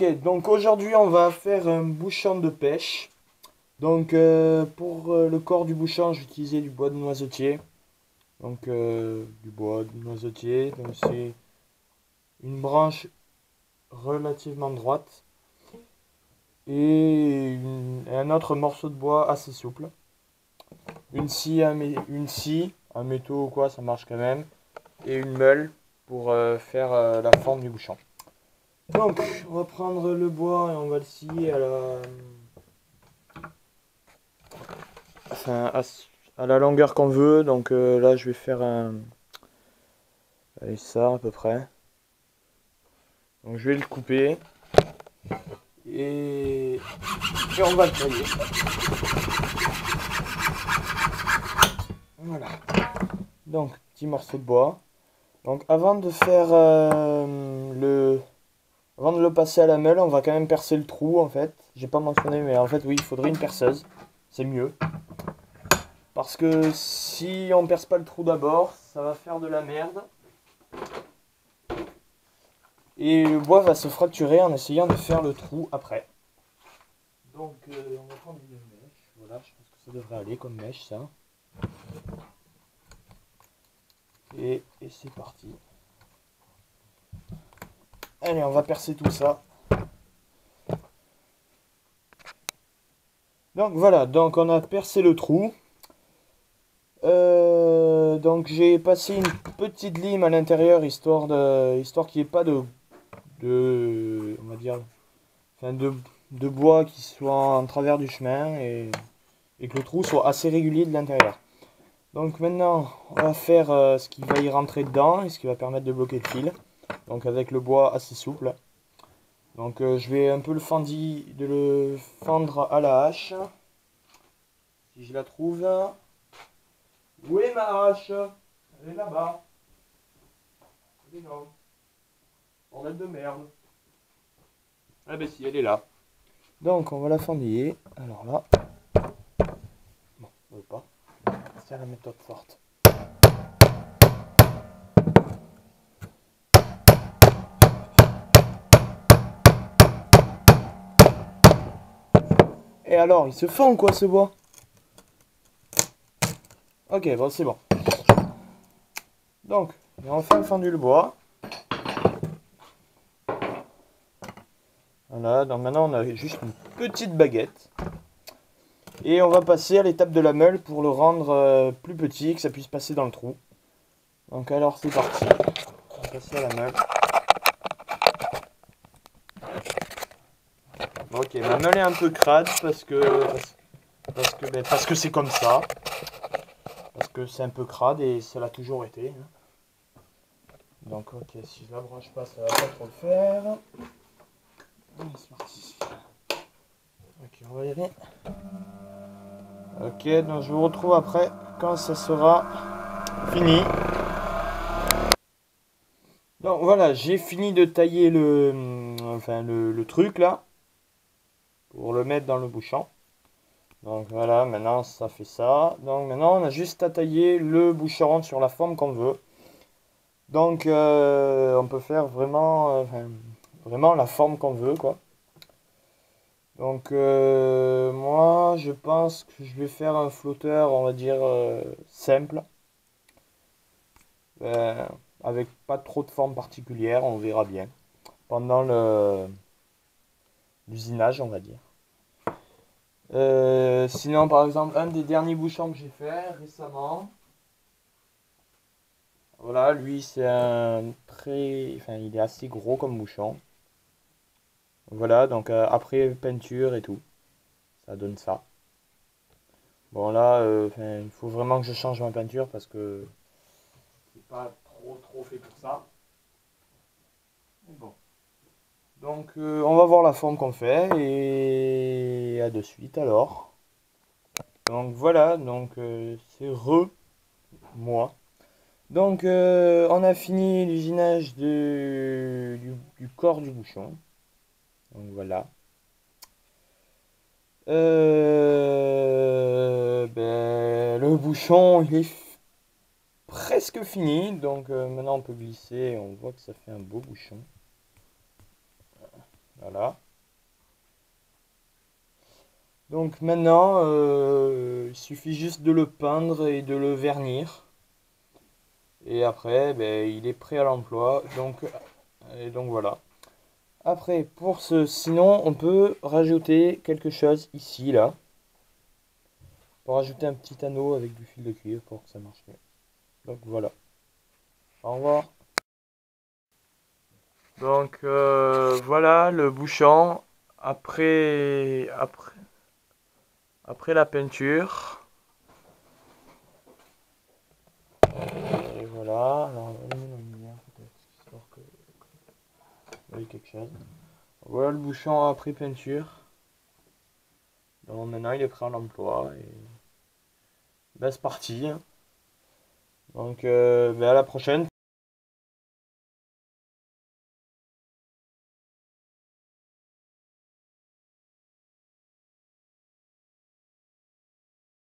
Ok, donc aujourd'hui on va faire un bouchon de pêche. Donc pour le corps du bouchon, j'ai utilisé du bois de noisetier. Donc du bois de noisetier, donc c'est une branche relativement droite et un autre morceau de bois assez souple. Une scie, un métaux ou quoi, ça marche quand même. Et une meule pour faire la forme du bouchon. Donc on va prendre le bois et on va le scier enfin, à la longueur qu'on veut. Donc là, je vais faire allez, ça à peu près. Donc je vais le couper et on va le tailler. Voilà. Donc petit morceau de bois. Donc avant de le passer à la meule, on va quand même percer le trou en fait. J'ai pas mentionné, mais en fait oui, il faudrait une perceuse. C'est mieux. Parce que si on perce pas le trou d'abord, ça va faire de la merde. Et le bois va se fracturer en essayant de faire le trou après. Donc on va prendre une mèche. Voilà, je pense que ça devrait aller comme mèche ça. Et c'est parti. Allez, on va percer tout ça. Donc voilà, donc on a percé le trou. Donc j'ai passé une petite lime à l'intérieur histoire qu'il n'y ait pas on va dire, enfin de bois qui soit en travers du chemin et que le trou soit assez régulier de l'intérieur. Donc maintenant on va faire ce qui va y rentrer dedans et ce qui va permettre de bloquer le fil. Donc avec le bois assez souple. Donc je vais un peu le fendre à la hache. Si je la trouve. Où est ma hache? Elle est là-bas. Elle est là. Bordel de merde. Ah ben si, elle est là. Donc on va la fendiller. Alors là. Bon, on veut pas. C'est la méthode forte. Et alors, il se fend quoi ce bois? Ok, bon c'est bon. Donc, j'ai enfin fendu le bois. Voilà, donc maintenant on a juste une petite baguette. Et on va passer à l'étape de la meule pour le rendre plus petit, que ça puisse passer dans le trou. Donc alors c'est parti. On va passer à la meule. Ok, ma meule est un peu crade parce que c'est comme ça. Parce que c'est un peu crade et ça l'a toujours été. Donc ok, si je la branche pas, ça va pas trop le faire. Allez, c'est parti. Ok, on va y aller. Ok, donc je vous retrouve après quand ça sera fini. Donc voilà, j'ai fini de tailler le truc là pour le mettre dans le bouchon. Donc voilà, maintenant ça fait ça. Donc maintenant on a juste à tailler le bouchon sur la forme qu'on veut. Donc on peut faire vraiment la forme qu'on veut quoi. Donc moi je pense que je vais faire un flotteur on va dire simple. Euh, avec pas trop de forme particulière, on verra bien. Pendant l'usinage on va dire. Sinon par exemple un des derniers bouchons que j'ai fait récemment. Voilà, lui c'est enfin il est assez gros comme bouchon. Voilà, donc après peinture et tout, ça donne ça. Bon là, il faut vraiment que je change ma peinture parce que c'est pas trop fait pour ça. Mais bon. Donc on va voir la forme qu'on fait et à de suite alors. Donc voilà, donc c'est moi. Donc on a fini l'usinage du corps du bouchon. Donc voilà. Le bouchon il est presque fini. Donc maintenant on peut glisser et on voit que ça fait un beau bouchon. Voilà. Voilà. Donc maintenant, il suffit juste de le peindre et de le vernir. Et après, ben, il est prêt à l'emploi. Donc voilà. Après, sinon, on peut rajouter quelque chose ici, là. Pour rajouter un petit anneau avec du fil de cuivre pour que ça marche mieux. Donc voilà. Au revoir. Donc voilà le bouchon après la peinture. Et voilà. Alors, on met la lumière peut-être, histoire que vous voyez quelque chose. Voilà le bouchon après peinture. Donc maintenant il est prêt à l'emploi et ben, c'est parti. Donc ben, à la prochaine.